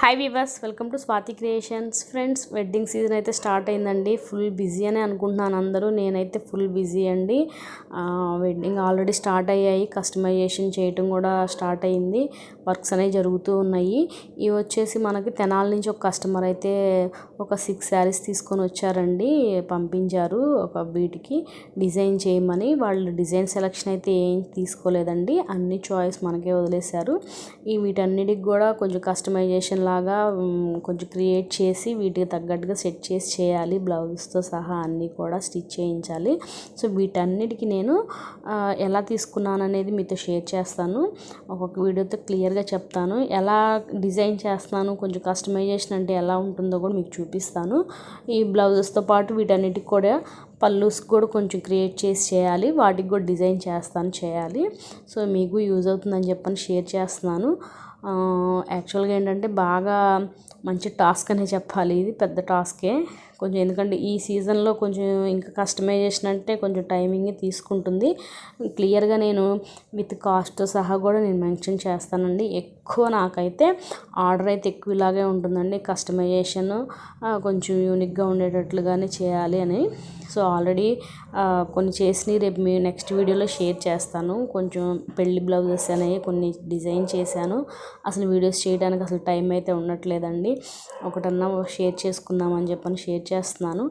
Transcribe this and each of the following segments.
Hi weavers, welcome to Swathi creations. Friends, wedding season అయితే start అయిందండి. Full busy అని అనుకుంటున్నాను అందరూ. నేనైతే ఫుల్ బిజీ అండి. వెడ్డింగ్ ఆల్రెడీ స్టార్ట్ అయ్యాయి, కస్టమైజేషన్ చేయటం కూడా స్టార్ట్ అయింది, వర్క్స్ అనేవి జరుగుతూ ఉన్నాయి. ఇవి వచ్చేసి మనకి తెనాల నుంచి ఒక కస్టమర్ అయితే ఒక 6 శారీస్ తీసుకొని వచ్చారండి, పంపించారు ఒక వీటికి డిజైన్ చేయమని. వాళ్ళు డిజైన్ సెలెక్షన్ అయితే ఏం తీసుకోలేదండి, అన్ని చాయిస్ మనకే వదిలేశారు. వీటన్నిటికి కూడా కొంచెం కస్టమైజేషన్ లాగా కొంచెం క్రియేట్ చేసి వీటికి తగ్గట్టుగా సెట్ చేసి చేయాలి. బ్లౌజ్తో సహా అన్నీ కూడా స్టిచ్ చేయించాలి. సో వీటన్నిటికీ నేను ఎలా తీసుకున్నాను అనేది మీతో షేర్ చేస్తాను. ఒక్కొక్క వీడియోతో క్లియర్గా చెప్తాను. ఎలా డిజైన్ చేస్తున్నాను, కొంచెం కస్టమైజేషన్ అంటే ఎలా ఉంటుందో కూడా మీకు చూపిస్తాను. ఈ బ్లౌజెస్తో పాటు వీటన్నిటికి కూడా పళ్ళుస్ కూడా కొంచెం క్రియేట్ చేసి చేయాలి, వాటికి కూడా డిజైన్ చేయాలి. సో మీకు యూజ్ అవుతుందని చెప్పని షేర్ చేస్తున్నాను. యాక్చువల్గా ఏంటంటే బాగా మంచి టాస్క్ అనే చెప్పాలి. ఇది పెద్ద టాస్కే కొంచెం, ఎందుకంటే ఈ సీజన్లో కొంచెం ఇంకా కస్టమైజేషన్ అంటే కొంచెం టైమింగ్ తీసుకుంటుంది. క్లియర్గా నేను విత్ కాస్ట్తో సహా కూడా నేను మెన్షన్ చేస్తానండి. ఎక్కువ నాకైతే ఆర్డర్ అయితే ఎక్కువ ఇలాగే ఉంటుందండి, కస్టమైజేషన్ కొంచెం యూనిక్గా ఉండేటట్లుగానే చేయాలి అని. సో ఆల్రెడీ కొన్ని చేసినవి రేపు మీ నెక్స్ట్ వీడియోలో షేర్ చేస్తాను. కొంచెం పెళ్లి బ్లౌజెస్ అనేవి కొన్ని డిజైన్ చేశాను. అసలు వీడియోస్ చేయడానికి అసలు టైం అయితే ఉండట్లేదండి. ఒకటన్నా షేర్ చేసుకుందామని చెప్పని షేర్ చేస్తున్నాను.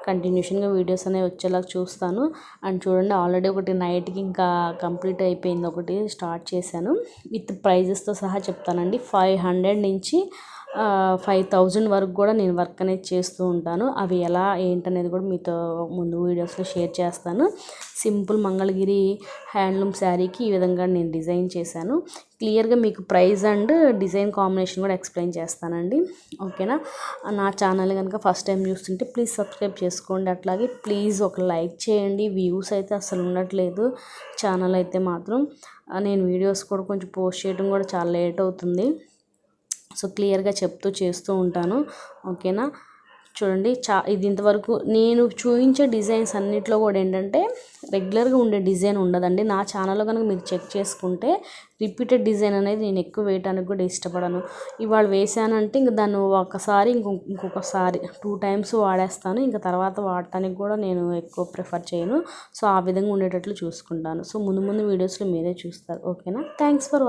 కంటిన్యూషన్గా వీడియోస్ అనేవి వచ్చేలాగా చూస్తాను. అండ్ చూడండి, ఆల్రెడీ ఒకటి నైట్కి ఇంకా కంప్లీట్ అయిపోయింది, ఒకటి స్టార్ట్ చేశాను. విత్ ప్రైజెస్తో సహా చెప్తానండి. 500 నుంచి 5000 వరకు కూడా నేను వర్క్ అనేది చేస్తూ ఉంటాను. అవి ఎలా ఏంటనేది కూడా మీతో ముందు వీడియోస్లో షేర్ చేస్తాను. సింపుల్ మంగళగిరి హ్యాండ్లూమ్ శారీకి ఈ విధంగా నేను డిజైన్ చేశాను. క్లియర్గా మీకు ప్రైస్ అండ్ డిజైన్ కాంబినేషన్ కూడా ఎక్స్ప్లెయిన్ చేస్తానండి, ఓకేనా. నా ఛానల్ కనుక ఫస్ట్ టైం చూస్తుంటే ప్లీజ్ సబ్స్క్రైబ్ చేసుకోండి. అట్లాగే ప్లీజ్ ఒక లైక్ చేయండి. వ్యూస్ అయితే అసలు ఉండట్లేదు ఛానల్ అయితే మాత్రం. నేను వీడియోస్ కూడా కొంచెం పోస్ట్ చేయడం కూడా చాలా లేట్ అవుతుంది. సో క్లియర్గా చెప్తూ చేస్తూ ఉంటాను, ఓకేనా. చూడండి, ఇది ఇంతవరకు నేను చూపించే డిజైన్స్ అన్నిట్లో కూడా ఏంటంటే రెగ్యులర్గా ఉండే డిజైన్ ఉండదండి. నా ఛానల్లో కనుక మీరు చెక్ చేసుకుంటే రిపీటెడ్ డిజైన్ అనేది నేను ఎక్కువ వేయడానికి కూడా ఇష్టపడను. ఇవాళ వేసానంటే ఇంక దాన్ని ఒకసారి ఇంకొకసారి 2 టైమ్స్ వాడేస్తాను. ఇంకా తర్వాత వాడటానికి కూడా నేను ఎక్కువ ప్రిఫర్ చేయను. సో ఆ విధంగా ఉండేటట్లు చూసుకుంటాను. సో ముందు వీడియోస్లో మీరే చూస్తారు, ఓకేనా. Thanks for